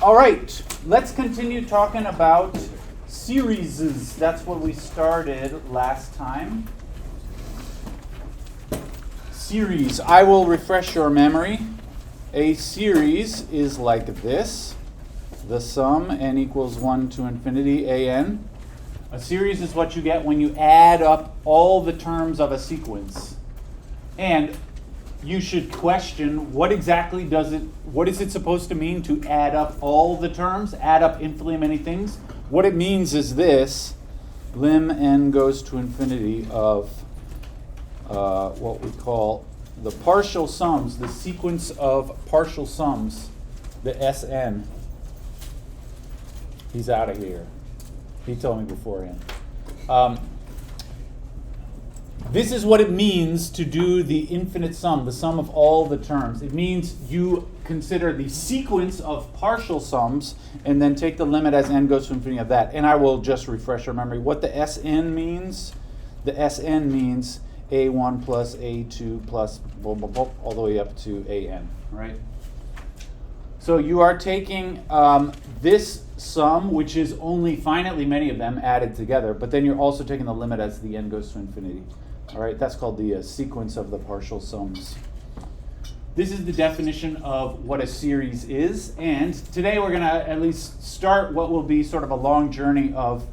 All right, let's continue talking about series. That's what we started last time. Series. I will refresh your memory. A series is like this. The sum, n equals 1 to infinity, an. A series is what you get when you add up all the terms of a sequence. And you should question what is it supposed to mean to add up all the terms, add up infinitely many things? What it means is this: lim n goes to infinity of what we call the partial sums, the sequence of partial sums, the Sn. He's out of here. He told me beforehand. This is what it means to do the infinite sum, the sum of all the terms. It means you consider the sequence of partial sums and then take the limit as n goes to infinity of that. And I will just refresh your memory. What the Sn means, the Sn means a1 plus a2 plus blah, blah, blah, all the way up to an, right? So you are taking this sum, which is only finitely many of them added together, but then you're also taking the limit as the n goes to infinity. All right, that's called the sequence of the partial sums. This is the definition of what a series is, and today we're going to at least start what will be sort of a long journey of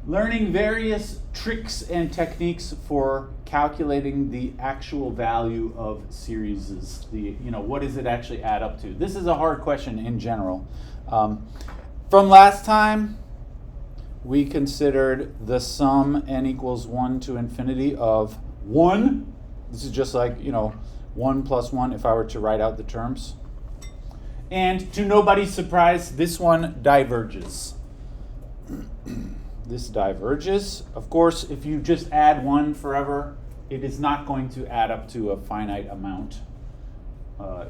learning various tricks and techniques for calculating the actual value of series. What does it actually add up to? This is a hard question in general. From last time, we considered the sum n equals 1 to infinity of 1. This is just like, 1 plus 1 if I were to write out the terms. And to nobody's surprise, this one diverges. This diverges. Of course, if you just add 1 forever, it is not going to add up to a finite amount.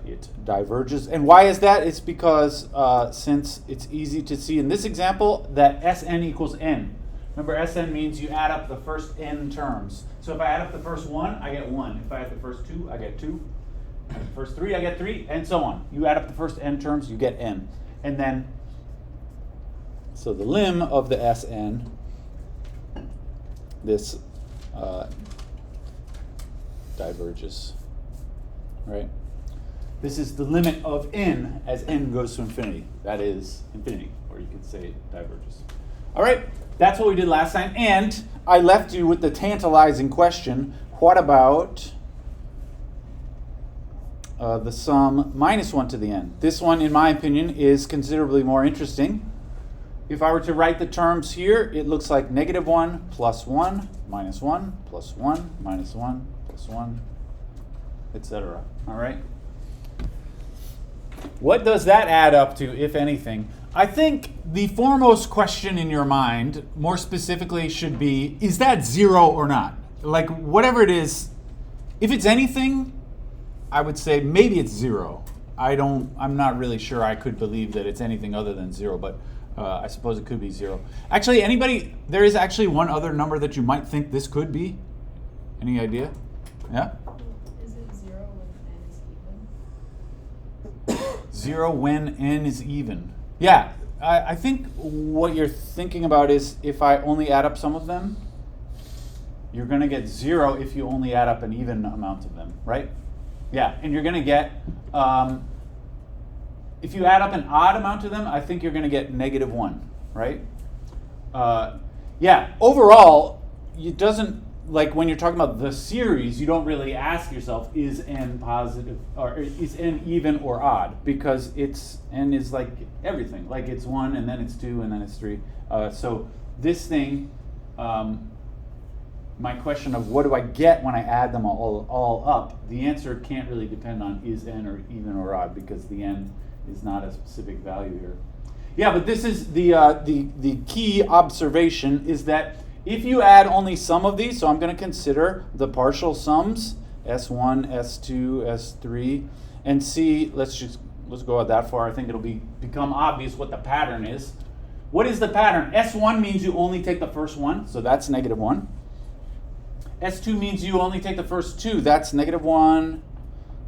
It diverges. And why is that? It's because since it's easy to see in this example that Sn equals n. Remember, Sn means you add up the first n terms. So if I add up the first 1, I get 1. If I add the first 2, I get 2. The first 3, I get 3, and so on. You add up the first n terms, you get n. And then, so the lim of the Sn, this diverges, right? This is the limit of n as n goes to infinity. That is infinity, or you could say it diverges. All right, that's what we did last time. And I left you with the tantalizing question, what about the sum minus 1 to the n? This one, in my opinion, is considerably more interesting. If I were to write the terms here, it looks like negative 1 plus 1 minus 1 plus 1 minus 1 plus 1, etc. All right? What does that add up to, if anything? I think the foremost question in your mind, more specifically, should be, is that 0 or not? Like, whatever it is, if it's anything, I would say maybe it's 0. I'm not really sure I could believe that it's anything other than 0, but I suppose it could be 0. Actually, anybody, there is actually one other number that you might think this could be. Any idea? Yeah? 0 when n is even. Yeah, I think what you're thinking about is if I only add up some of them, you're going to get 0 if you only add up an even amount of them, right? Yeah, and you're going to get, if you add up an odd amount of them, I think you're going to get negative 1, right? Yeah, overall, it doesn't, like when you're talking about the series, you don't really ask yourself, is n positive, or is n even or odd? Because n is like everything. Like it's 1, and then it's 2, and then it's 3. So this thing, my question of what do I get when I add them all up, the answer can't really depend on is n or even or odd, because the n is not a specific value here. Yeah, but this is the key observation is that if you add only some of these, so I'm going to consider the partial sums, S1, S2, S3, and see, let's go that far. I think it'll become obvious what the pattern is. What is the pattern? S1 means you only take the first one, so that's negative 1. S2 means you only take the first 2, that's negative 1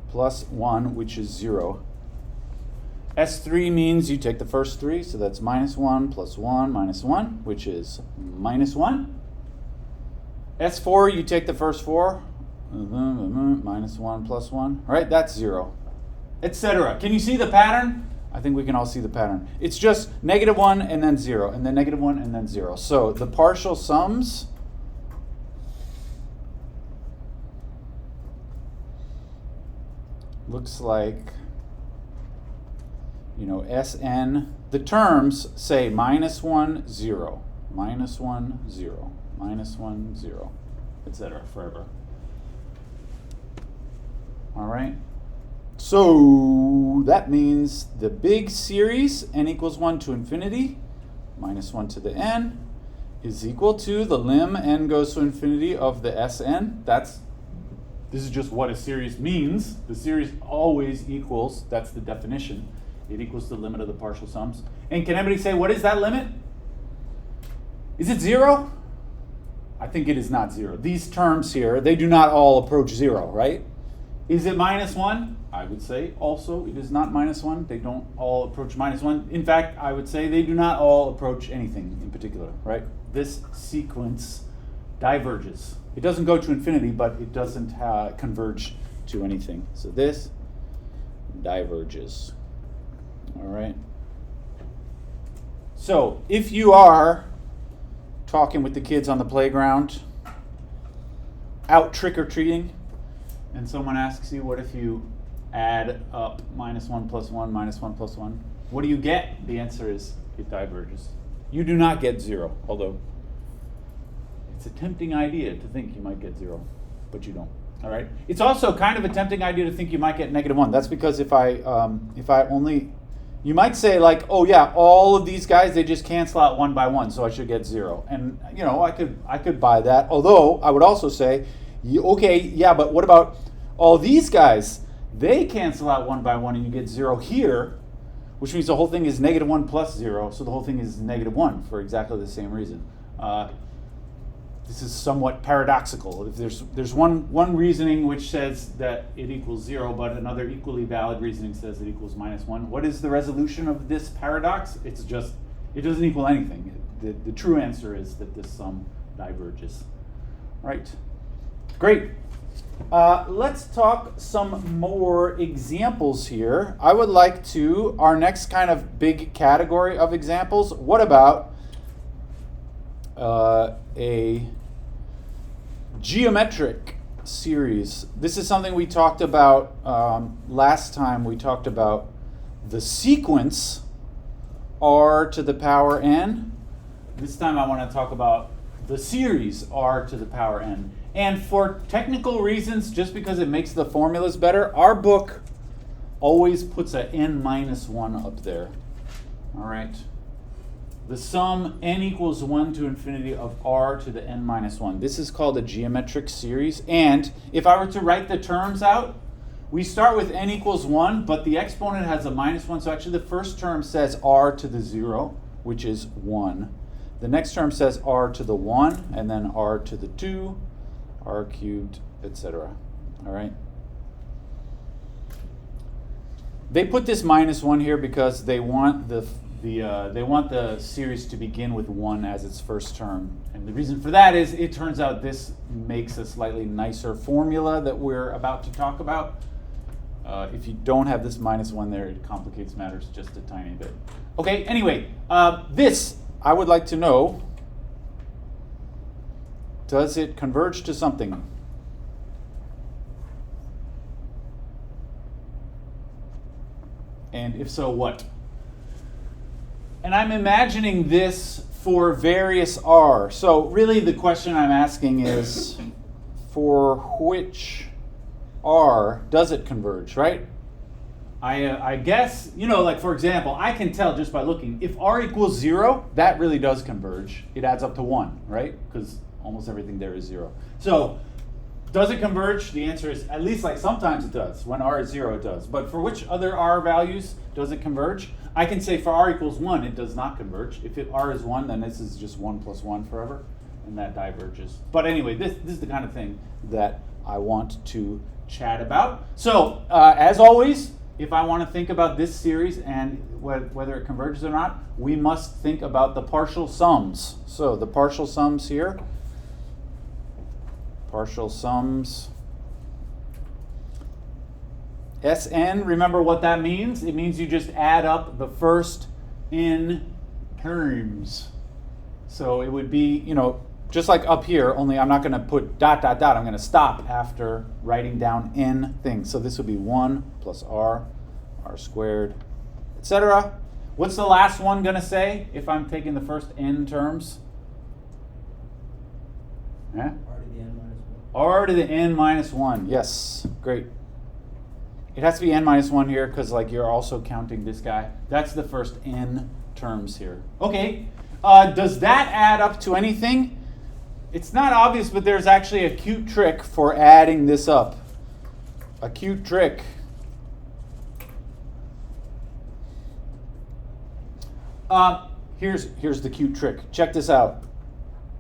plus 1, which is 0. S3 means you take the first three, so that's minus 1 plus 1 minus 1, which is minus 1. S4, you take the first four, minus 1 plus 1, all right, that's 0, etc. Can you see the pattern? I think we can all see the pattern. It's just negative 1 and then 0, and then negative 1 and then 0. So the partial sums looks like, you know, Sn, the terms say minus 1, 0, minus 1, 0, minus 1, 0, etc. forever. All right. So that means the big series, n equals 1 to infinity, minus 1 to the n, is equal to the lim n goes to infinity of the Sn. This is just what a series means. The series always equals, that's the definition, it equals the limit of the partial sums. And can anybody say, what is that limit? Is it 0? I think it is not 0. These terms here, they do not all approach 0, right? Is it minus 1? I would say also it is not minus 1. They don't all approach minus 1. In fact, I would say they do not all approach anything in particular, right? This sequence diverges. It doesn't go to infinity, but it doesn't converge to anything. So this diverges. All right. So if you are talking with the kids on the playground, out trick-or-treating, and someone asks you, what if you add up minus 1 plus 1 minus 1 plus 1? What do you get? The answer is it diverges. You do not get 0, although it's a tempting idea to think you might get 0, but you don't. All right. It's also kind of a tempting idea to think you might get negative 1. That's because if I only, you might say like, oh yeah, all of these guys, they just cancel out 1 by 1, so I should get 0. And you know, I could buy that. Although I would also say, okay, yeah, but what about all these guys? They cancel out 1 by 1 and you get 0 here, which means the whole thing is negative 1 plus 0, so the whole thing is negative 1 for exactly the same reason. This is somewhat paradoxical. If there's one reasoning which says that it equals 0, but another equally valid reasoning says it equals minus 1. What is the resolution of this paradox? It's just, it doesn't equal anything. The true answer is that this sum diverges. Right. Great. Let's talk some more examples here. I would like to, our next kind of big category of examples, what about a geometric series? This is something we talked about last time. We talked about the sequence r to the power n. This time I want to talk about the series r to the power n. And for technical reasons, just because it makes the formulas better, our book always puts a n minus 1 up there. All right. The sum n equals 1 to infinity of r to the n minus 1. This is called a geometric series. And if I were to write the terms out, we start with n equals 1, but the exponent has a minus 1. So actually the first term says r to the 0, which is 1. The next term says r to the 1, and then r to the 2, r cubed, etc. All right. They put this minus 1 here because they want the series to begin with 1 as its first term. And the reason for that is it turns out this makes a slightly nicer formula that we're about to talk about. If you don't have this minus 1 there, it complicates matters just a tiny bit. Okay, anyway, this I would like to know, does it converge to something? And if so, what? And I'm imagining this for various r. So really the question I'm asking is, for which r does it converge, right? I guess, you know, like for example, I can tell just by looking, if r equals 0, that really does converge. It adds up to 1, right? Because almost everything there is 0. So does it converge? The answer is at least like sometimes it does. When r is 0, it does. But for which other r values does it converge? I can say for r equals 1, it does not converge. If r is 1, then this is just 1 plus 1 forever, and that diverges. But anyway, this is the kind of thing that I want to chat about. So as always, if I want to think about this series and whether it converges or not, we must think about the partial sums. So the partial sums here, partial sums. Sn, remember what that means? It means you just add up the first n terms. So it would be, just like up here, only I'm not going to put dot, dot, dot. I'm going to stop after writing down n things. So this would be 1 plus r squared, etc. What's the last one going to say if I'm taking the first n terms? Yeah? R to the n minus 1. Yes, great. It has to be n minus 1 here because you're also counting this guy. That's the first n terms here. Okay, does that add up to anything? It's not obvious, but there's actually a cute trick for adding this up. A cute trick. Here's the cute trick. Check this out.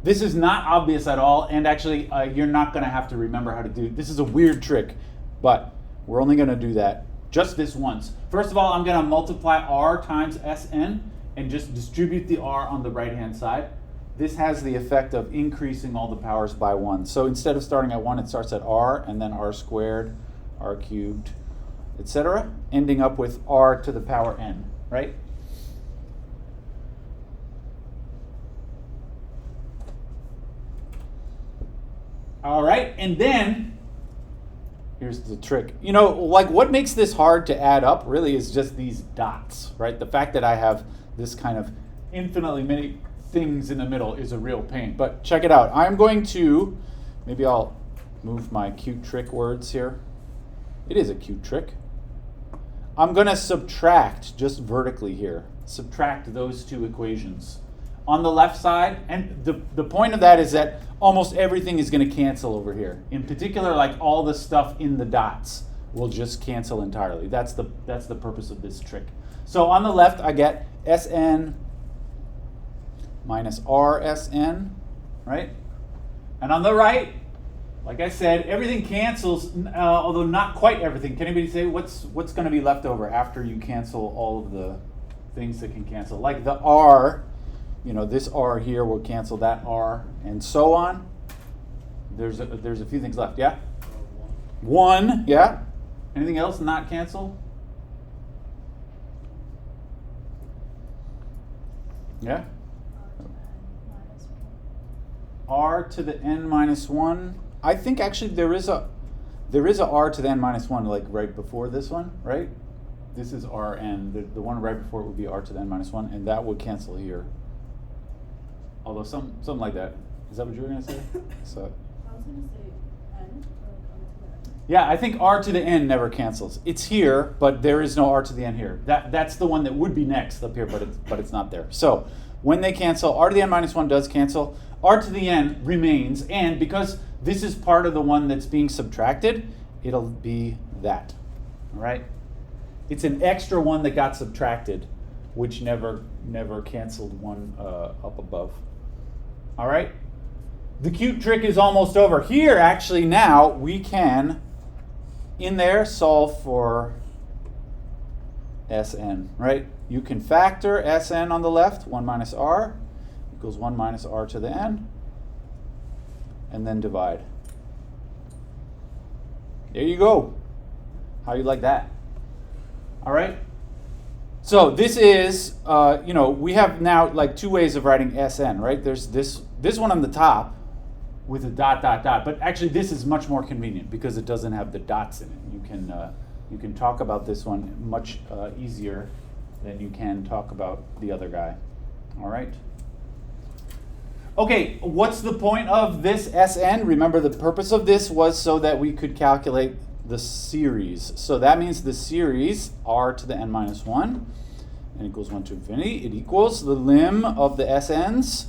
This is not obvious at all, and actually you're not going to have to remember how to do it. This is a weird trick, but we're only going to do that just this once. First of all, I'm going to multiply r times Sn and just distribute the r on the right-hand side. This has the effect of increasing all the powers by 1. So instead of starting at 1, it starts at r, and then r squared, r cubed, etc., ending up with r to the power n, right? All right, and then here's the trick. What makes this hard to add up really is just these dots, right? The fact that I have this kind of infinitely many things in the middle is a real pain. But check it out. I'm going to, maybe I'll move my cute trick words here. It is a cute trick. I'm going to subtract just vertically here. Subtract those two equations. On the left side, and the point of that is that almost everything is going to cancel over here. In particular, all the stuff in the dots will just cancel entirely. That's the purpose of this trick. So on the left, I get Sn minus Rsn, right? And on the right, like I said, everything cancels, although not quite everything. Can anybody say what's going to be left over after you cancel all of the things that can cancel? Like the r, this r here will cancel that r, and so on. There's a few things left, yeah? 1, yeah? Anything else not cancel? Yeah? R to the n minus 1. I think actually there is a r to the n minus 1 right before this one, right? This is Rn. The one right before it would be r to the n minus 1, and that would cancel here. Although something like that. Is that what you were going to say? So. I was going to say n. Yeah, I think r to the n never cancels. It's here, but there is no r to the n here. That's the one that would be next up here, but it's not there. So when they cancel, r to the n minus 1 does cancel. R to the n remains, and because this is part of the one that's being subtracted, it'll be that. All right? It's an extra one that got subtracted, which never canceled one up above. All right? The cute trick is almost over. Here, actually, now we can, in there, solve for Sn, right? You can factor Sn on the left, 1 minus r, equals 1 minus r to the n, and then divide. There you go. How do you like that? All right? So this is, we have now two ways of writing Sn, right? There's this one on the top with a dot, dot, dot. But actually this is much more convenient because it doesn't have the dots in it. You can talk about this one much easier than you can talk about the other guy. All right? Okay, what's the point of this Sn? Remember, the purpose of this was so that we could calculate the series. So that means the series, r to the n minus 1, and equals 1 to infinity. It equals the lim of the Sn's.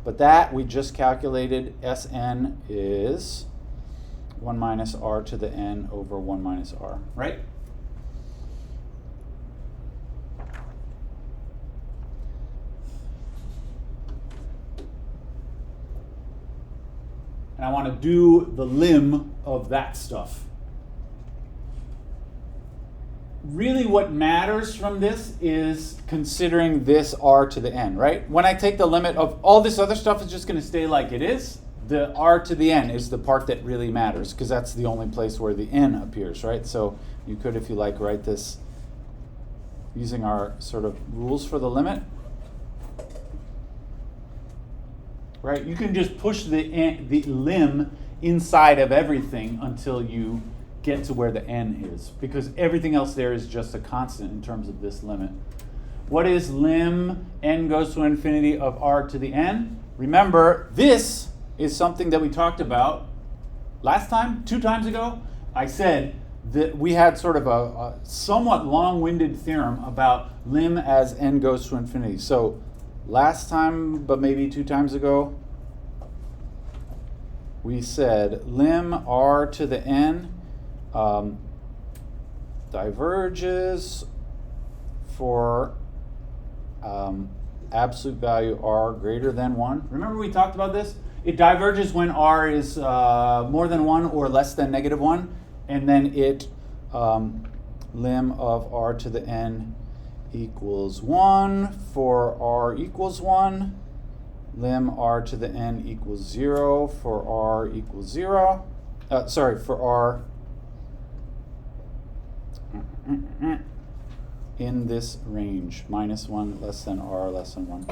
But that we just calculated, Sn is 1 minus r to the n over 1 minus r, right? And I want to do the lim of that stuff. really what matters from this is considering this r to the n, right? When I take the limit of all this other stuff is just going to stay like it is. The r to the n is the part that really matters because that's the only place where the n appears, right? So you could, if you like, write this using our sort of rules for the limit. Right? You can just push the lim inside of everything until you get to where the n is, because everything else there is just a constant in terms of this limit. What is lim n goes to infinity of r to the n? Remember, this is something that we talked about last time, 2 times ago. I said that we had sort of a somewhat long-winded theorem about lim as n goes to infinity. So last time, but maybe 2 times ago, we said lim r to the n diverges for absolute value r greater than 1. Remember we talked about this? It diverges when r is more than 1 or less than -1, and then it lim of r to the n equals 1 for r equals 1, lim r to the n equals 0 for r equals 0. For r in this range, -1 less than r less than 1.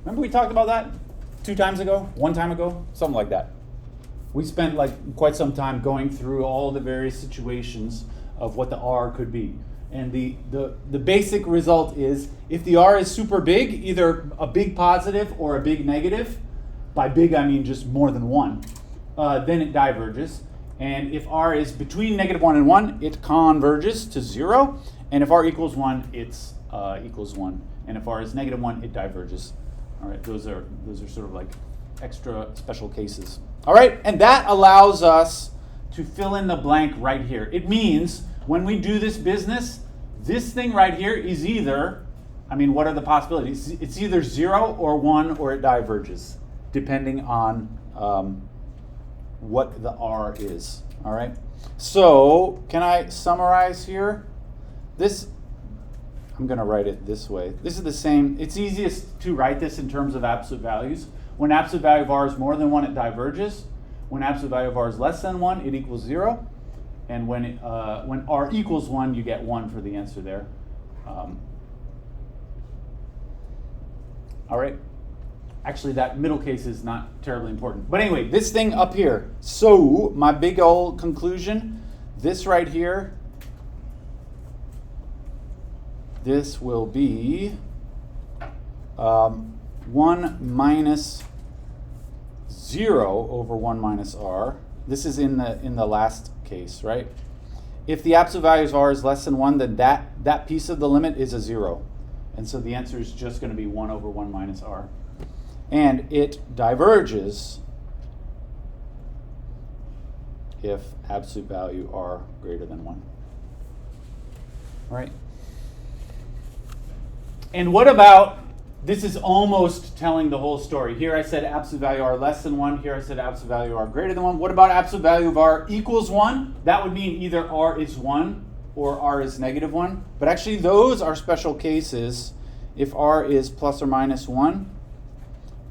Remember we talked about that 2 times ago, 1 time ago, something like that. We spent like quite some time going through all the various situations of what the r could be. And the basic result is if the r is super big, either a big positive or a big negative, by big I mean just more than 1, then it diverges. And if r is between -1 and 1, it converges to 0. And if r equals 1, it's equals 1. And if r is -1, it diverges. All right, those are sort of like extra special cases. All right, and that allows us to fill in the blank right here. It means when we do this business, this thing right here is either, I mean, what are the possibilities? It's either 0 or 1 or it diverges, depending on what the r is. All right, so can I summarize here? This, I'm going to write it this way. This is the same. It's easiest to write this in terms of absolute values. When absolute value of r is more than 1, it diverges. When absolute value of r is less than 1, it equals 0. And when r equals 1, you get 1 for the answer there. All right. Actually, that middle case is not terribly important. But anyway, this thing up here. So my big old conclusion, this right here, this will be 1 minus 0 over 1 minus r. This is in the last case, right? If the absolute value of r is less than 1, then that piece of the limit is a 0. And so the answer is just going to be 1 over 1 minus r. And it diverges if absolute value r greater than 1. All right? And what about, this is almost telling the whole story. Here I said absolute value r less than 1. Here I said absolute value r greater than 1. What about absolute value of r equals 1? That would mean either r is 1 or r is -1. But actually those are special cases. If r is plus or minus 1,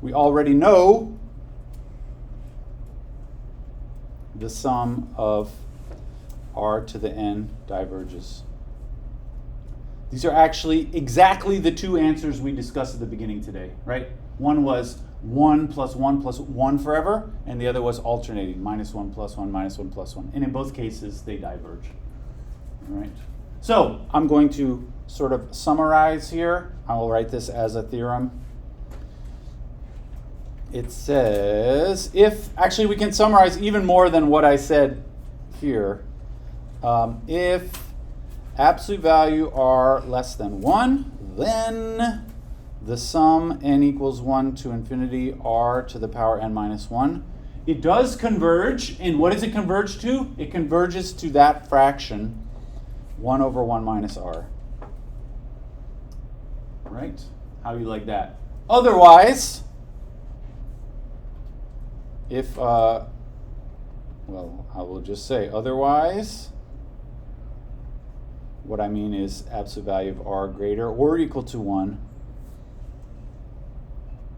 we already know the sum of r to the n diverges. These are actually exactly the 2 answers we discussed at the beginning today, right? One was 1 plus 1 plus 1 forever, and the other was alternating, -1 plus 1, -1 plus 1. And in both cases, they diverge. All right. So I'm going to sort of summarize here. I will write this as a theorem. It says, actually we can summarize even more than what I said here. If absolute value r less than 1, then the sum n equals 1 to infinity r to the power n minus 1. It does converge, and what does it converge to? It converges to that fraction, 1 over 1 minus r. Right? How do you like that? Otherwise, if, well, I will just say otherwise, what I mean is absolute value of r greater or equal to 1,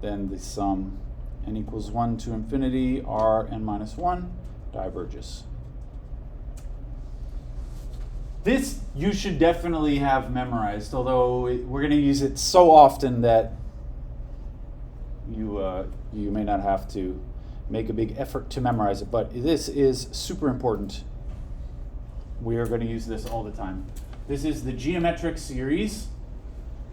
then the sum n equals 1 to infinity, r n minus 1 diverges. This you should definitely have memorized, although we're going to use it so often that you may not have to make a big effort to memorize it, but this is super important. We are going to use this all the time. This is the geometric series.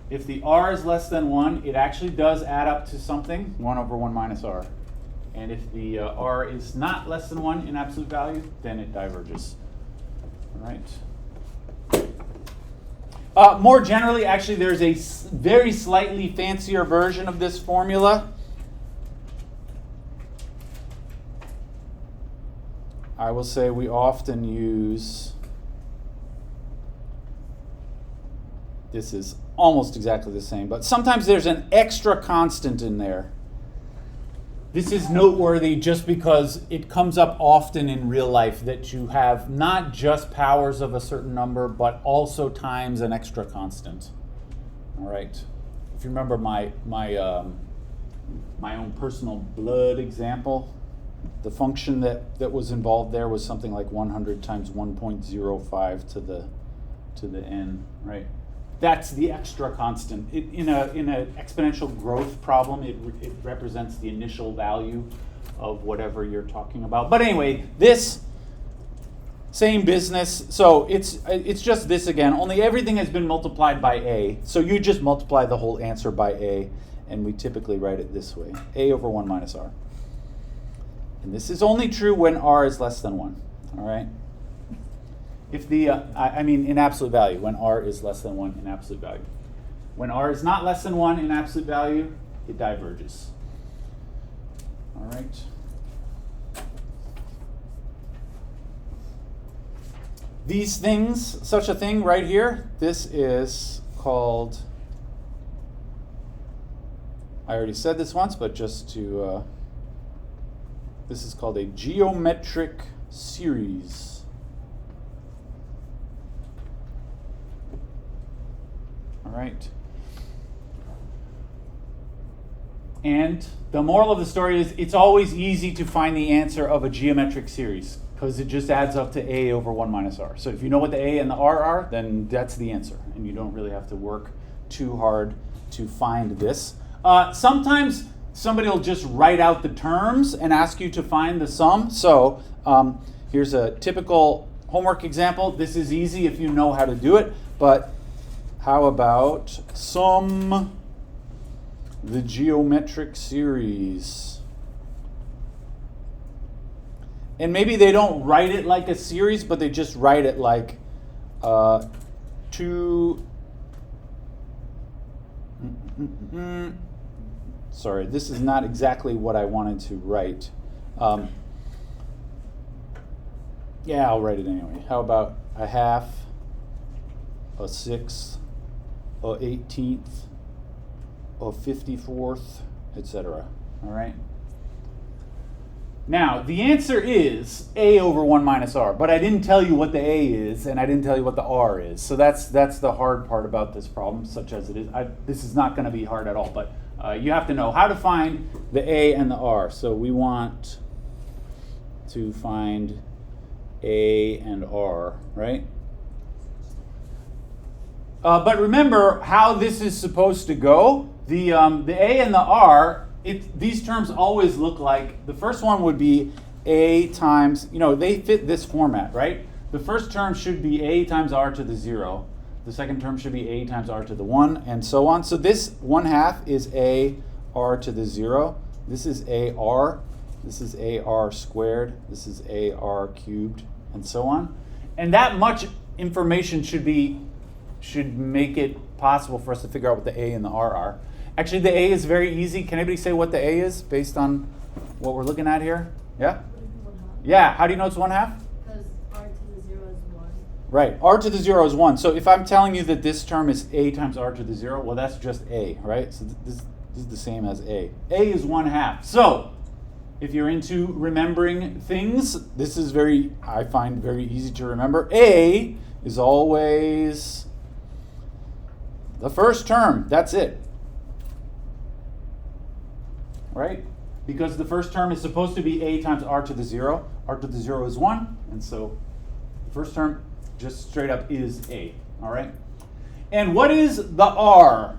If the r is less than 1, it actually does add up to something, 1 over 1 minus r. And if the r is not less than 1 in absolute value, then it diverges. All right. More generally, actually, there's a very slightly fancier version of this formula. I will say we often use, this is almost exactly the same, but sometimes there's an extra constant in there. This is noteworthy just because it comes up often in real life that you have not just powers of a certain number, but also times an extra constant. All right. If you remember my own personal blood example, the function that was involved there was something like 100 times 1.05 to the n, right? That's the extra constant. In an exponential growth problem, it represents the initial value of whatever you're talking about. But anyway, this same business. So it's just this again, only everything has been multiplied by a. So you just multiply the whole answer by a, and we typically write it this way, a over 1 minus r. And this is only true when r is less than 1, all right? If the, I mean in absolute value, when r is less than 1 in absolute value. When r is not less than 1 in absolute value, it diverges. All right. These things, such a thing right here, this is called, I already said this once, but just to, this is called a geometric series. All right. And the moral of the story is it's always easy to find the answer of a geometric series because it just adds up to a over 1 minus r. So if you know what the a and the r are, then that's the answer. And you don't really have to work too hard to find this. Sometimes somebody will just write out the terms and ask you to find the sum. So here's a typical homework example. This is easy if you know how to do it, but how about sum the geometric series? And maybe they don't write it like a series, but they just write it like sorry, this is not exactly what I wanted to write. Yeah, I'll write it anyway. How about a half, a sixth, a 18th, a 54th, etc. All right? Now, the answer is a over 1 minus r, but I didn't tell you what the a is, and I didn't tell you what the r is. So that's the hard part about this problem, such as it is. This is not going to be hard at all, but you have to know how to find the a and the r. So we want to find a and r, right? But remember how this is supposed to go. The a and the r, these terms always look like, the first one would be a times, they fit this format, right? The first term should be a times r to the 0. The second term should be a times r to the 1, and so on. So this 1/2 is a r to the 0. This is a r. This is a r squared. This is a r cubed, and so on. And that much information should make it possible for us to figure out what the a and the r are. Actually, the a is very easy. Can anybody say what the a is based on what we're looking at here? Yeah? Yeah, how do you know it's 1/2? Because r to the 0 is 1. Right, r to the 0 is 1. So if I'm telling you that this term is a times r to the 0, well, that's just a, right? So this is the same as a. A is 1/2. So if you're into remembering things, this is I find very easy to remember. A is always the first term. That's it. Right? Because the first term is supposed to be a times r to the 0. R to the 0 is 1, and so the first term just straight up is a. All right? And what is the r?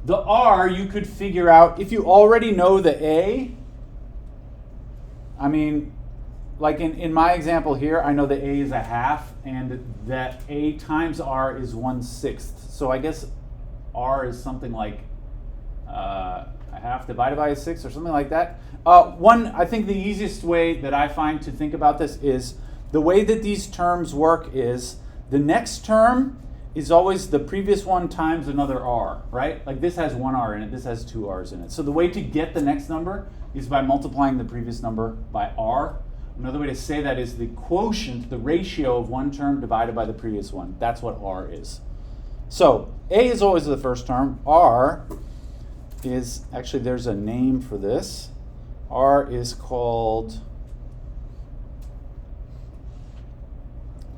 The r you could figure out if you already know the a. I mean, like in my example here, I know the a is a half, and that a times r is 1/6. So I guess r is something like a half divided by a 6 or something like that. I think the easiest way that I find to think about this is the way that these terms work is the next term is always the previous one times another r, right? Like this has one r in it, this has two r's in it. So the way to get the next number is by multiplying the previous number by r. Another way to say that is the quotient, the ratio of one term divided by the previous one. That's what r is. So a is always the first term. R is, actually there's a name for this. R is called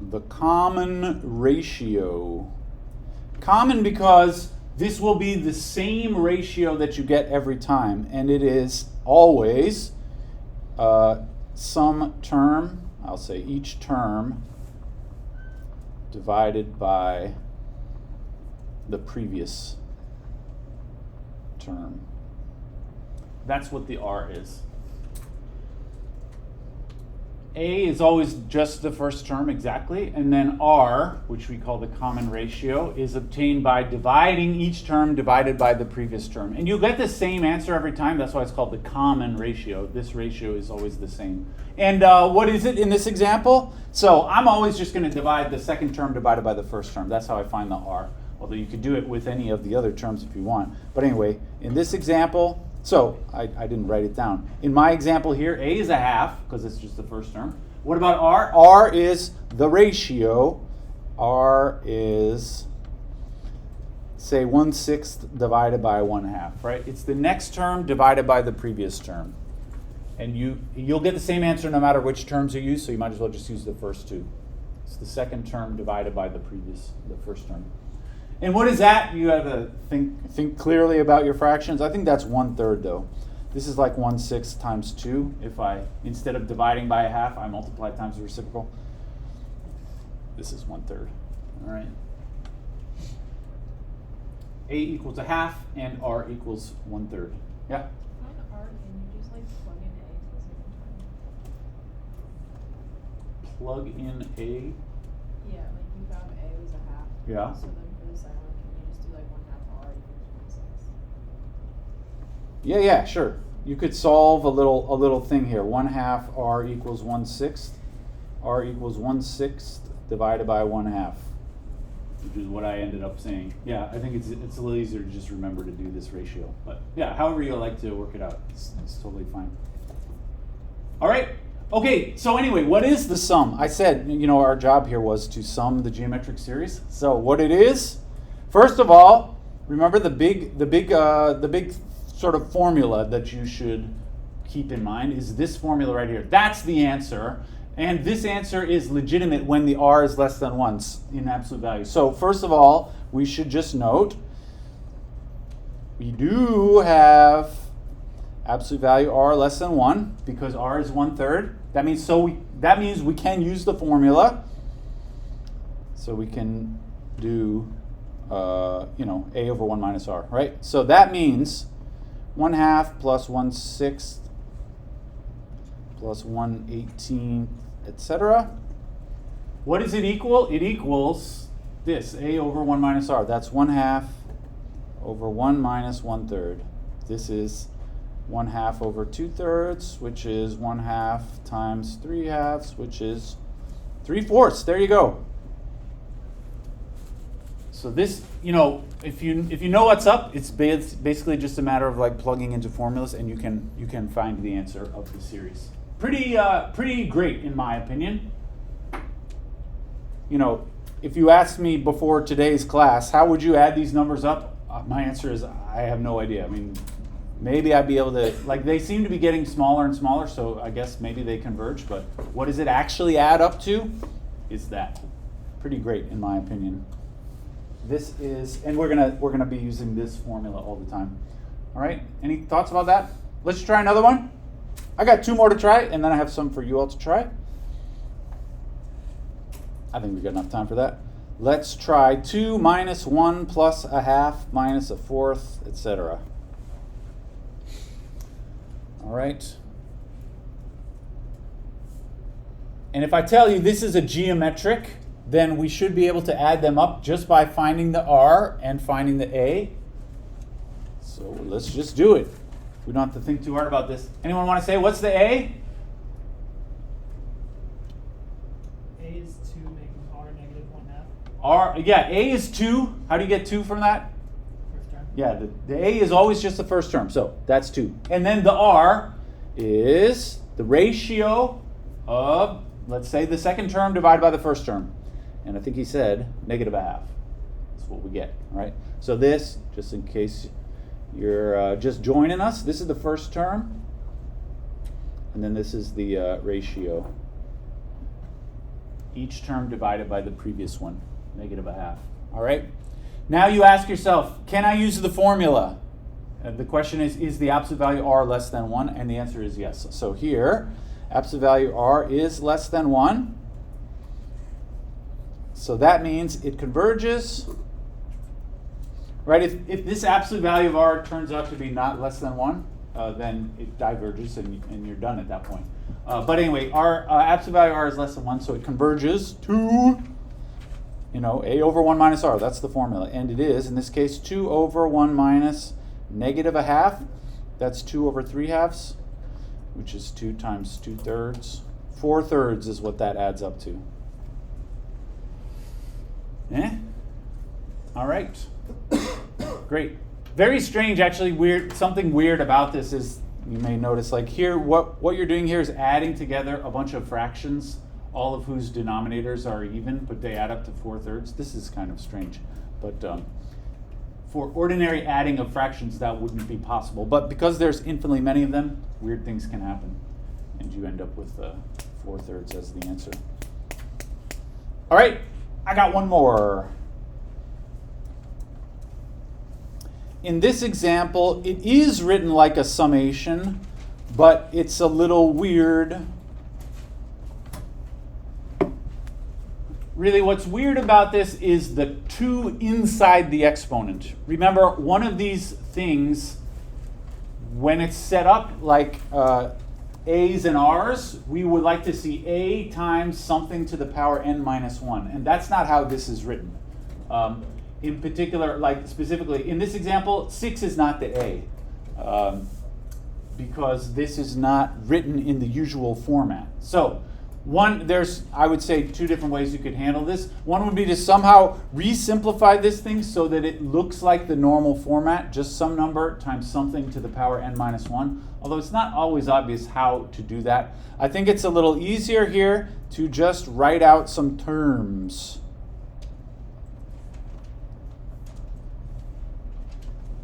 the common ratio. Common because this will be the same ratio that you get every time, and it is always some term, I'll say each term divided by the previous term. That's what the R is. A is always just the first term, exactly, and then R, which we call the common ratio, is obtained by dividing each term divided by the previous term. And you'll get the same answer every time. That's why it's called the common ratio. This ratio is always the same. And what is it in this example? So I'm always just going to divide the second term divided by the first term. That's how I find the R, although you could do it with any of the other terms if you want. But anyway, in this example, so I didn't write it down. In my example here, A is a half, because it's just the first term. What about R? R is the ratio. R is, say, 1/6 divided by 1/2, right? It's the next term divided by the previous term. And you'll get the same answer no matter which terms you use, so you might as well just use the first two. It's the second term divided by the first term. And what is that? You have to think clearly about your fractions. I think that's 1/3 though. This is like 1/6 times 2. If instead of dividing by a half, I multiply times the reciprocal. This is 1/3. All right. A equals a half and R equals 1/3. Yeah? Find R, can you just like plug in A to the second term? Plug in A. Yeah, like you found A was a half. Yeah. So then for the second one, can you just do like 1/2 R equals 1/6? Yeah, sure. You could solve a little thing here. 1/2 R equals 1/6. R equals 1/6 divided by 1/2, which is what I ended up saying. Yeah, I think it's a little easier to just remember to do this ratio. But yeah, however you like to work it out, it's totally fine. All right. Okay, so anyway, what is the sum? I said, our job here was to sum the geometric series. So what it is, first of all, remember the big sort of formula that you should keep in mind is this formula right here. That's the answer. And this answer is legitimate when the R is less than 1 in absolute value. So first of all, we should just note we do have absolute value R less than 1 because R is 1/3. That means we can use the formula. So we can do A over 1 minus R, right? So that means 1/2 plus 1/6 plus 1/18, etc. What does it equal? It equals this, A over 1 minus R. That's 1/2 over 1 minus 1/3. This is 1/2 over 2/3, which is 1/2 times 3/2, which is 3/4. There you go. So this, if you know what's up, it's basically just a matter of like plugging into formulas, and you can find the answer of the series. Pretty great in my opinion. If you asked me before today's class, how would you add these numbers up? My answer is I have no idea. I mean, maybe I'd be able to, like, they seem to be getting smaller and smaller, so I guess maybe they converge, but what does it actually add up to is that. Pretty great, in my opinion. This is, and we're gonna be using this formula all the time. All right, any thoughts about that? Let's try another one. I got 2 more to try, and then I have some for you all to try. I think we've got enough time for that. Let's try 2 minus 1 plus a half minus a fourth, etc. All right. And if I tell you this is a geometric, then we should be able to add them up just by finding the r and finding the a. So let's just do it. We don't have to think too hard about this. Anyone want to say what's the a? A is 2 making r negative 1/2. R, yeah, a is 2. How do you get 2 from that? First term. Yeah, the a is always just the first term, so that's 2. And then the r is the ratio of, let's say, the second term divided by the first term. And I think he said negative a half. That's what we get, all right? So this, just in case you're just joining us, this is the first term. And then this is the ratio. Each term divided by the previous one, negative a half. All right? Now you ask yourself, can I use the formula? The question is the absolute value r less than 1? And the answer is yes. So here, absolute value r is less than 1. So that means it converges. Right? If this absolute value of r turns out to be not less than 1, then it diverges and you're done at that point. But anyway, our absolute value of r is less than 1, so it converges to, a over 1 minus r. That's the formula. And it is, in this case, 2 over 1 minus negative a half. That's 2 over 3 halves, which is 2 times 2/3. 4/3 is what that adds up to. All right. Great. Very strange, actually. Weird. Something weird about this is, you may notice, like here, what you're doing here is adding together a bunch of fractions, all of whose denominators are even, but they add up to 4/3. This is kind of strange, but for ordinary adding of fractions, that wouldn't be possible. But because there's infinitely many of them, weird things can happen, and you end up with 4/3 as the answer. All right, I got one more. In this example, it is written like a summation, but it's a little weird. Really, what's weird about this is the 2 inside the exponent. Remember, one of these things, when it's set up like a's and r's, we would like to see a times something to the power n minus 1. And that's not how this is written. In particular, like specifically, in this example, 6 is not the a, because this is not written in the usual format. So there's, I would say, 2 different ways you could handle this. One would be to somehow re-simplify this thing so that it looks like the normal format, just some number times something to the power n minus 1, although it's not always obvious how to do that. I think it's a little easier here to just write out some terms.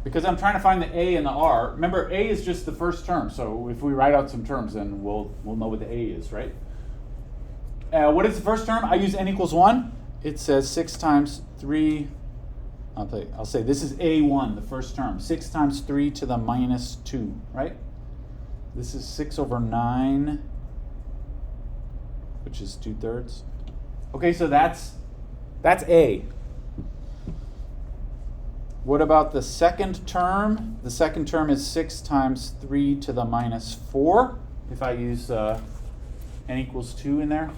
Because I'm trying to find the a and the r. Remember, a is just the first term, so if we write out some terms, then we'll know what the a is, right? What is the first term? I use n equals 1. It says 6 times 3. I'll say this is a1, the first term. 6 times 3 to the minus 2, right? This is 6 over 9, which is 2/3. Okay, so that's a. What about the second term? The second term is 6 times 3 to the minus 4, if I use n equals 2 in there.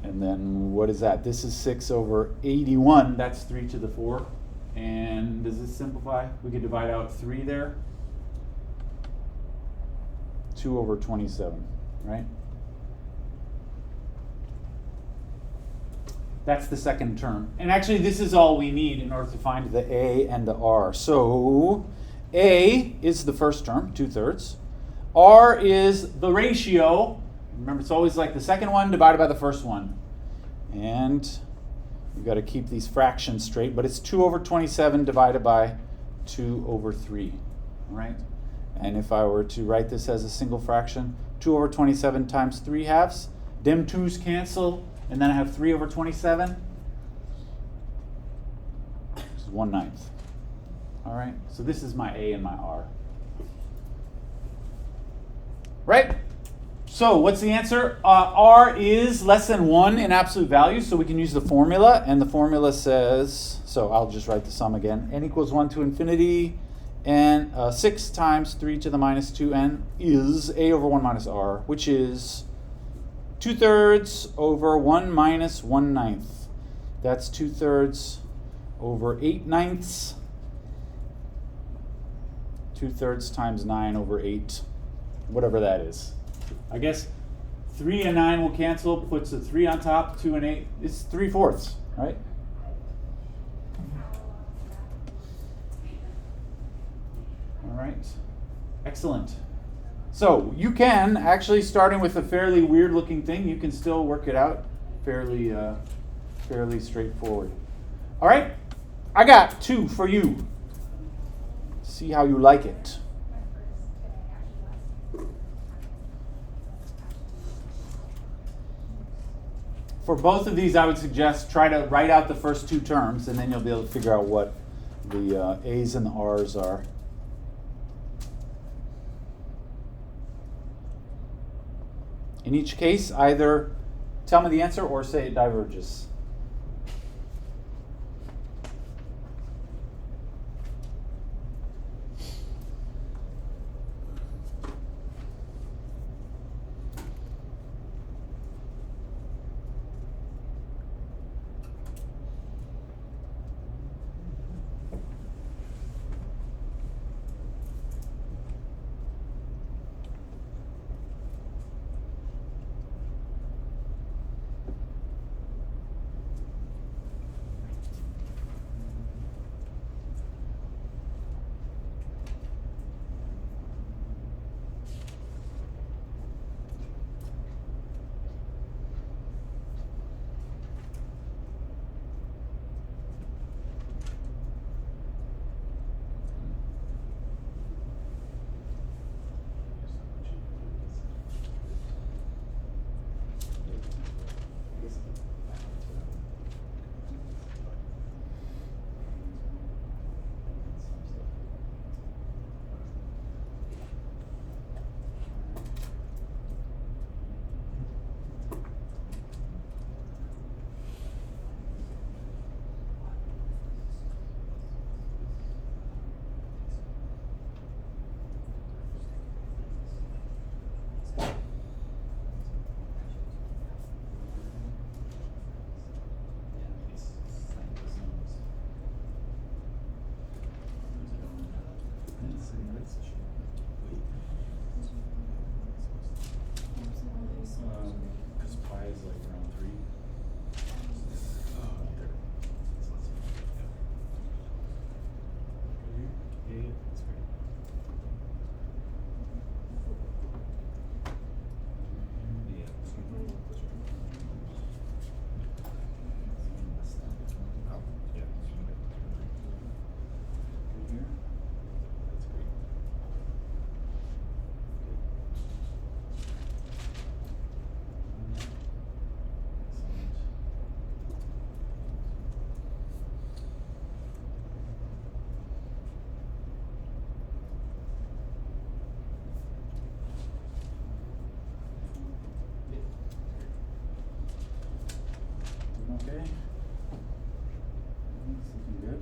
And then what is that? This is 6 over 81. That's 3 to the 4. And does this simplify? We could divide out 3 there. 2 over 27, right? That's the second term. And actually, this is all we need in order to find the a and the r. So a is the first term, 2/3. R is the ratio. Remember, it's always like the second one divided by the first one. And we've got to keep these fractions straight, but it's 2 over 27 divided by 2 over 3. right? And if I were to write this as a single fraction, 2 over 27 times 3 halves, them 2's cancel, and then I have 3 over 27. This is 1/9. All right, so this is my A and my R. Right? So what's the answer? R is less than 1 in absolute value, so we can use the formula, and the formula says, so I'll just write the sum again. N equals 1 to infinity, and 6 times 3 to the minus 2n is A over 1 minus R, which is 2/3 over 1 minus 1/9. That's 2/3 over 8/9. 2/3 times 9 over 8, whatever that is. I guess 3 and 9 will cancel, puts a 3 on top, 2 and 8. It's 3/4, right? All right, excellent. So you can actually, starting with a fairly weird looking thing, you can still work it out fairly straightforward. All right, I got 2 for you. See how you like it. For both of these, I would suggest try to write out the first 2 terms, and then you'll be able to figure out what the A's and the R's are. In each case, either tell me the answer or say it diverges. Because pi is like around 3. Oh, there. Yeah, that's great. Yeah, that's right. Oh, yeah. Here. That's great. Okay. It's looking good.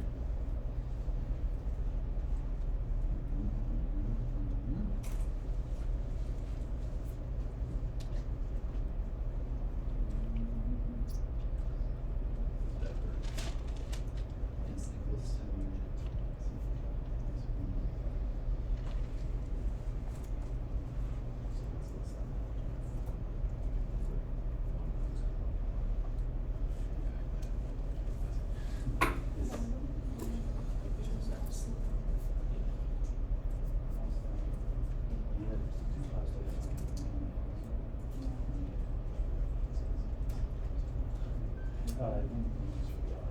I think it's for the R.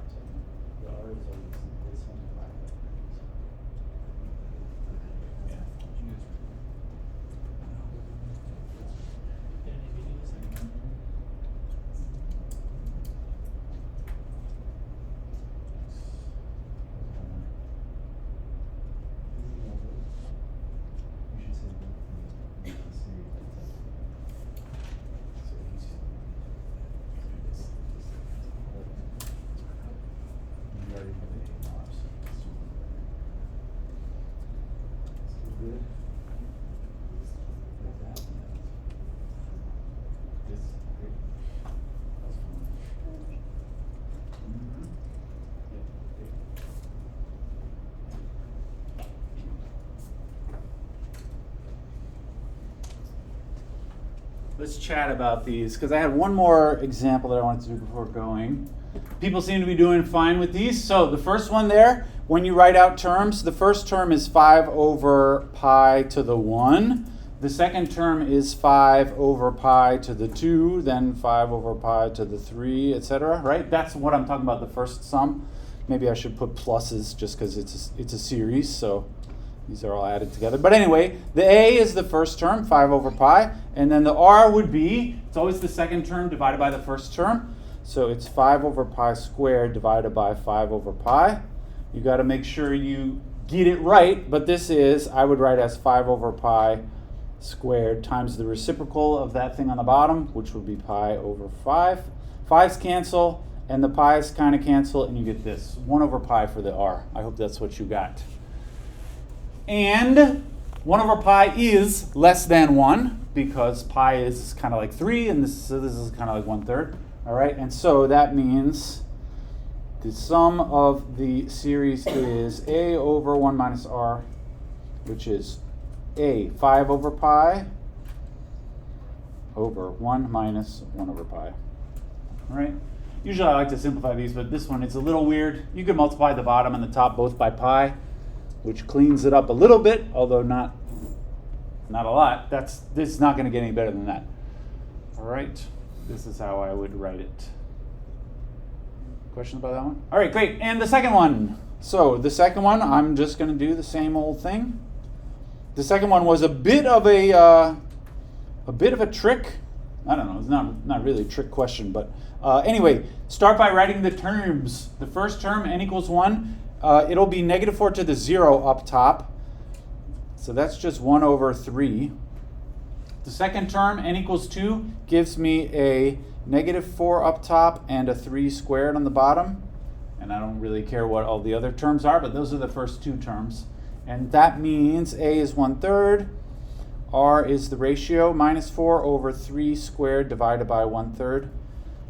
The R is always this one. Good. Like that. Yes. Great. That's fine. Mhm. Yeah, great. Let's chat about these, because I had one more example that I wanted to do before going. People seem to be doing fine with these. So the first one there, when you write out terms, the first term is 5 over pi to the 1. The second term is 5 over pi to the 2, then 5 over pi to the 3, etc. Right? That's what I'm talking about, the first sum. Maybe I should put pluses just because it's a series, so these are all added together. But anyway, the a is the first term, 5 over pi, and then the r would be, it's always the second term divided by the first term. So it's 5 over pi squared divided by 5 over pi. You got to make sure you get it right, but this is, I would write as 5 over pi squared times the reciprocal of that thing on the bottom, which would be pi over 5. 5's cancel, and the pi's kind of cancel, and you get this, 1 over pi for the r. I hope that's what you got. And 1 over pi is less than 1, because pi is kind of like 3, and so this is kind of like 1/3. All right, and so that means the sum of the series is a over 1 minus r, which is a 5 over pi over 1 minus 1 over pi. All right, usually I like to simplify these, but this one is a little weird. You can multiply the bottom and the top both by pi, which cleans it up a little bit, although not a lot. This is not going to get any better than that. All right, this is how I would write it. Questions about that one? All right, great. And the second one. So the second one, I'm just going to do the same old thing. The second one was a bit of a trick. I don't know. It's not really a trick question, but anyway, start by writing the terms. The first term, n equals 1. It'll be -4 to the 0 up top. So that's just 1 over 3. The second term, n equals 2, gives me a -4 up top and a 3 squared on the bottom. And I don't really care what all the other terms are, but those are the first two terms. And that means a is 1/3, r is the ratio, -4 over 3 squared divided by 1/3.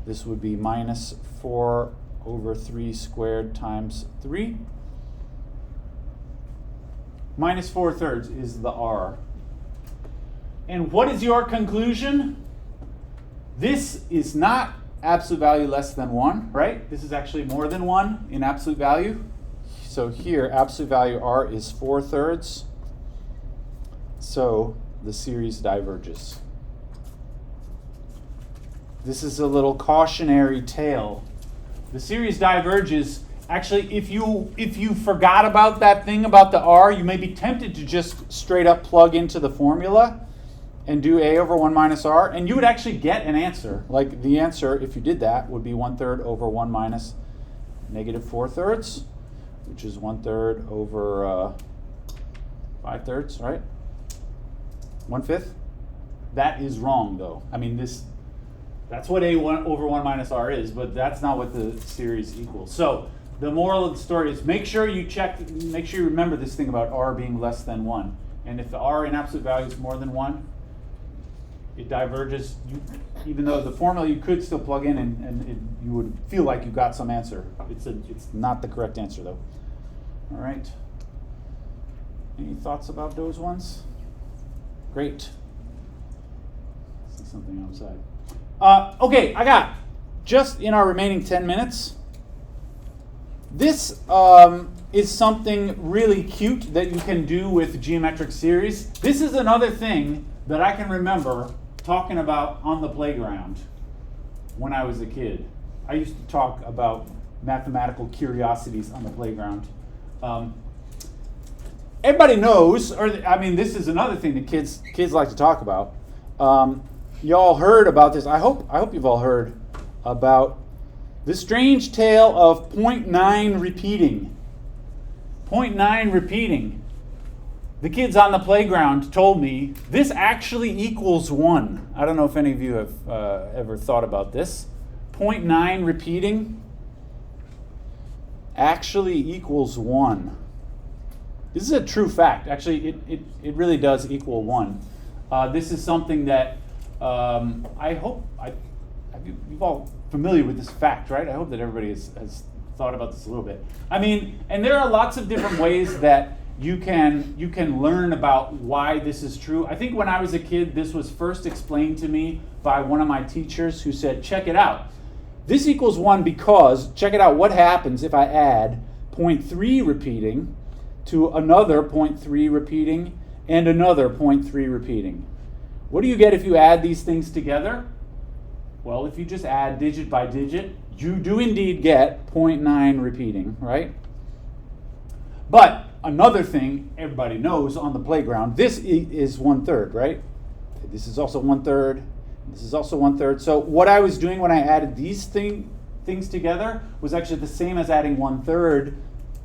This would be -4 over 3 squared times 3. -4/3 is the r. And what is your conclusion? This is not absolute value less than 1, right? This is actually more than 1 in absolute value. So here, absolute value r is 4/3. So the series diverges. This is a little cautionary tale. The series diverges. Actually, if you forgot about that thing about the r, you may be tempted to just straight up plug into the formula and do a over 1 minus r, and you would actually get an answer. Like the answer, if you did that, would be 1/3 over 1 minus -4/3, which is 1/3 over 5/3, right? 1/5. That is wrong, though. I mean, that's what a 1 over 1 minus r is, but that's not what the series equals. So the moral of the story is make sure you remember this thing about r being less than 1. And if the r in absolute value is more than 1, it diverges. Even though the formula you could still plug in and you would feel like you got some answer. It's not the correct answer, though. All right. Any thoughts about those ones? Great. See something outside. Okay, I got just in our remaining 10 minutes. This is something really cute that you can do with geometric series. This is another thing that I can remember talking about on the playground when I was a kid. I used to talk about mathematical curiosities on the playground. Everybody knows, this is another thing that kids like to talk about. Y'all heard about this. I hope you've all heard about the strange tale of 0.9 repeating. 0.9 repeating. The kids on the playground told me this actually equals 1. I don't know if any of you have ever thought about this. 0.9 repeating actually equals 1. This is a true fact. Actually, it really does equal 1. This is something that I hope, you've all familiar with this fact, right? I hope that everybody has thought about this a little bit. I mean, and there are lots of different ways that you can learn about why this is true. I think when I was a kid, this was first explained to me by one of my teachers who said, check it out. This equals 1 because, check it out, what happens if I add 0.3 repeating to another 0.3 repeating and another 0.3 repeating. What do you get if you add these things together? Well, if you just add digit by digit, you do indeed get 0.9 repeating, right? But another thing everybody knows on the playground, this is 1/3, right? This is also 1/3. This is also 1/3. So what I was doing when I added these things together was actually the same as adding 1/3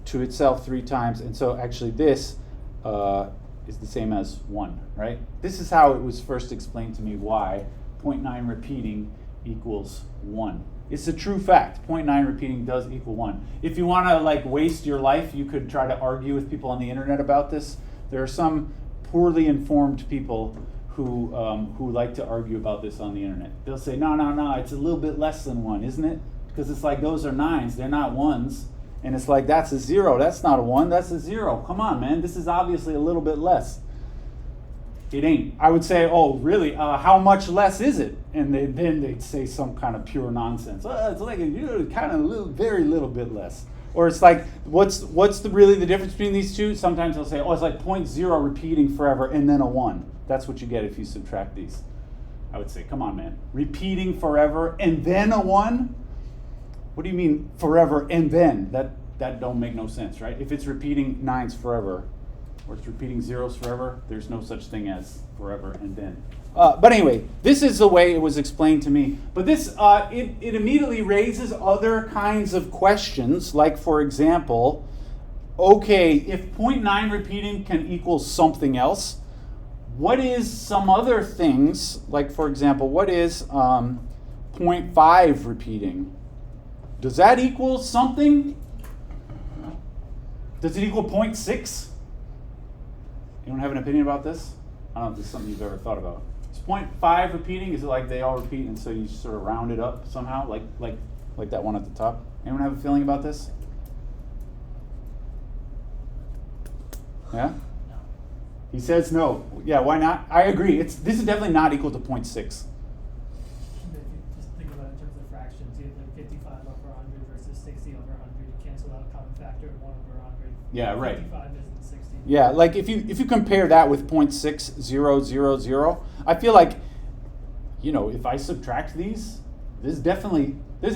to itself 3 times. And so actually this is the same as 1, right? This is how it was first explained to me why 0.9 repeating equals 1. It's a true fact. 0.9 repeating does equal 1. If you want to like waste your life, you could try to argue with people on the internet about this. There are some poorly informed people who like to argue about this on the internet. They'll say, no, it's a little bit less than 1, isn't it? Because it's like those are 9s, they're not 1s. And it's like, that's a 0, that's not a 1, that's a 0. Come on, man, this is obviously a little bit less. It ain't. I would say, oh, really, how much less is it? And then they'd say some kind of pure nonsense. It's like kind of very little bit less. Or it's like, what's really the difference between these two? Sometimes they'll say, oh, it's like 0.0 repeating forever and then a 1. That's what you get if you subtract these. I would say, come on, man. Repeating forever and then a 1? What do you mean forever and then? That don't make no sense, right? If it's repeating 9s forever, or it's repeating 0s forever, there's no such thing as forever and then. But anyway, this is the way it was explained to me. But this, it immediately raises other kinds of questions, like for example, okay, if 0.9 repeating can equal something else, what is some other things, like for example, what is 0.5 repeating? Does that equal something? Does it equal 0.6? Anyone have an opinion about this? I don't know if this is something you've ever thought about. Is 0.5 repeating? Is it like they all repeat and so you sort of round it up somehow, like that one at the top? Anyone have a feeling about this? Yeah? No. He says no. Yeah, why not? I agree. This is definitely not equal to 0.6. If you just think about it in terms of fractions, you have like 55 over 100 versus 60 over 100. You cancel out a common factor of 1 over 100. Yeah, right. 55 isn't 60. Yeah, like if you compare that with 0.6000, I feel like, if I subtract these, there's a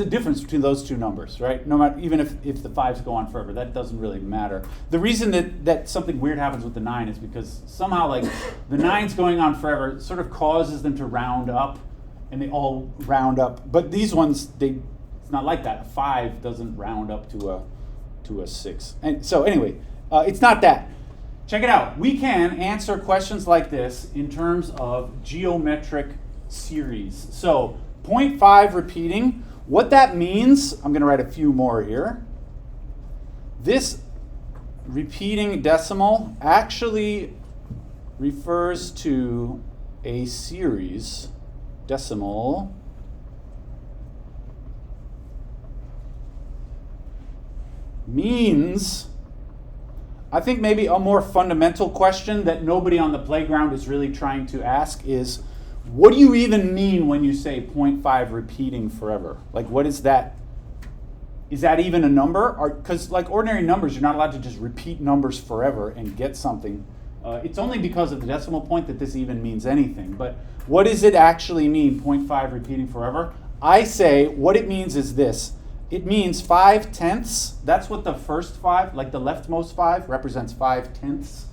difference between those two numbers, right? No matter, even if the 5s go on forever, that doesn't really matter. The reason that something weird happens with the 9 is because somehow like the 9s going on forever sort of causes them to round up, and they all round up. But these ones, it's not like that. A 5 doesn't round up to a 6. And so anyway, it's not that. Check it out. We can answer questions like this in terms of geometric series. So 0.5 repeating, what that means, I'm going to write a few more here. This repeating decimal actually refers to a series decimal means, I think maybe a more fundamental question that nobody on the playground is really trying to ask is, what do you even mean when you say 0.5 repeating forever? Like, what is that? Is that even a number? Because like ordinary numbers, you're not allowed to just repeat numbers forever and get something. It's only because of the decimal point that this even means anything. But what does it actually mean, 0.5 repeating forever? I say what it means is this. It means 5/10. That's what the first 5, like the leftmost 5, represents 5/10.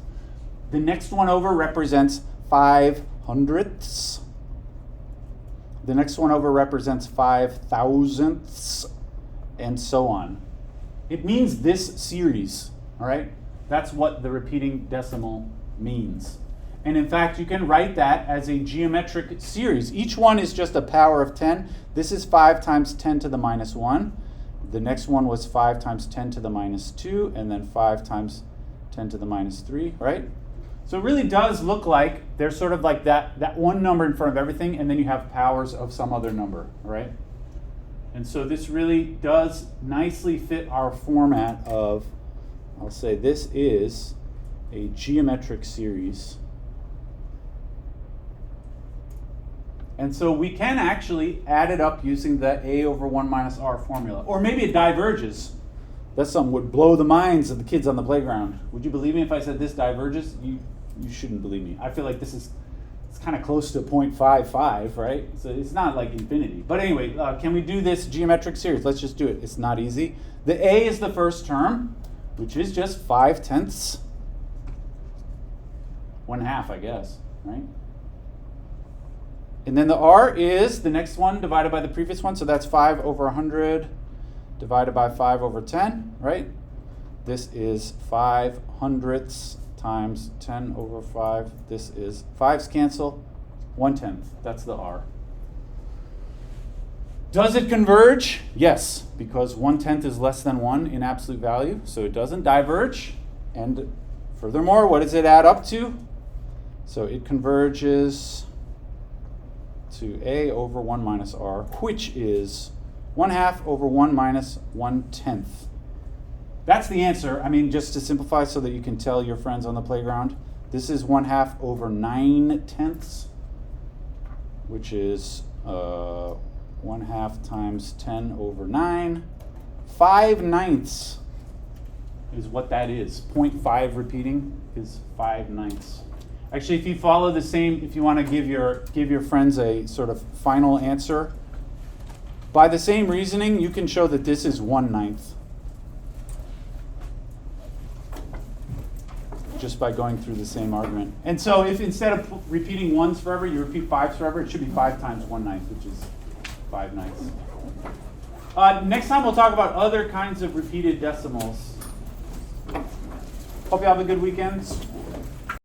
The next one over represents 5/100. The next one over represents 5/1000, and so on. It means this series, all right? That's what the repeating decimal means. And in fact, you can write that as a geometric series. Each one is just a power of 10. This is 5 times 10 to the minus 1. The next one was 5 times 10 to the minus 2, and then 5 times 10 to the minus 3, right? So it really does look like there's sort of like that one number in front of everything, and then you have powers of some other number, right? And so this really does nicely fit our format of, I'll say this is a geometric series. And so we can actually add it up using the a over 1 minus r formula. Or maybe it diverges. That's something would blow the minds of the kids on the playground. Would you believe me if I said this diverges? You shouldn't believe me. I feel like it's kind of close to 0.55, right? So it's not like infinity. But anyway, can we do this geometric series? Let's just do it. It's not easy. The a is the first term, which is just 5/10. 1/2, I guess, right? And then the r is the next one divided by the previous one, so that's 5 over 100 divided by 5 over 10, right? This is 5/100 times 10 over 5. This is 5's cancel, 1/10. That's the r. Does it converge? Yes, because 1/10 is less than 1 in absolute value, so it doesn't diverge. And furthermore, what does it add up to? So it converges to a over 1 minus r, which is 1/2 over 1 minus 1/10. That's the answer. I mean, just to simplify so that you can tell your friends on the playground, this is 1/2 over 9/10, which is 1/2 times 10 over 9. 5/9 is what that is. 0.5 repeating is 5/9. Actually, if you follow the same, if you want to give your friends a sort of final answer, by the same reasoning, you can show that this is 1/9. Just by going through the same argument. And so if instead of repeating 1s forever, you repeat 5s forever, it should be 5 times 1/9, which is 5/9. Next time we'll talk about other kinds of repeated decimals. Hope you have a good weekend.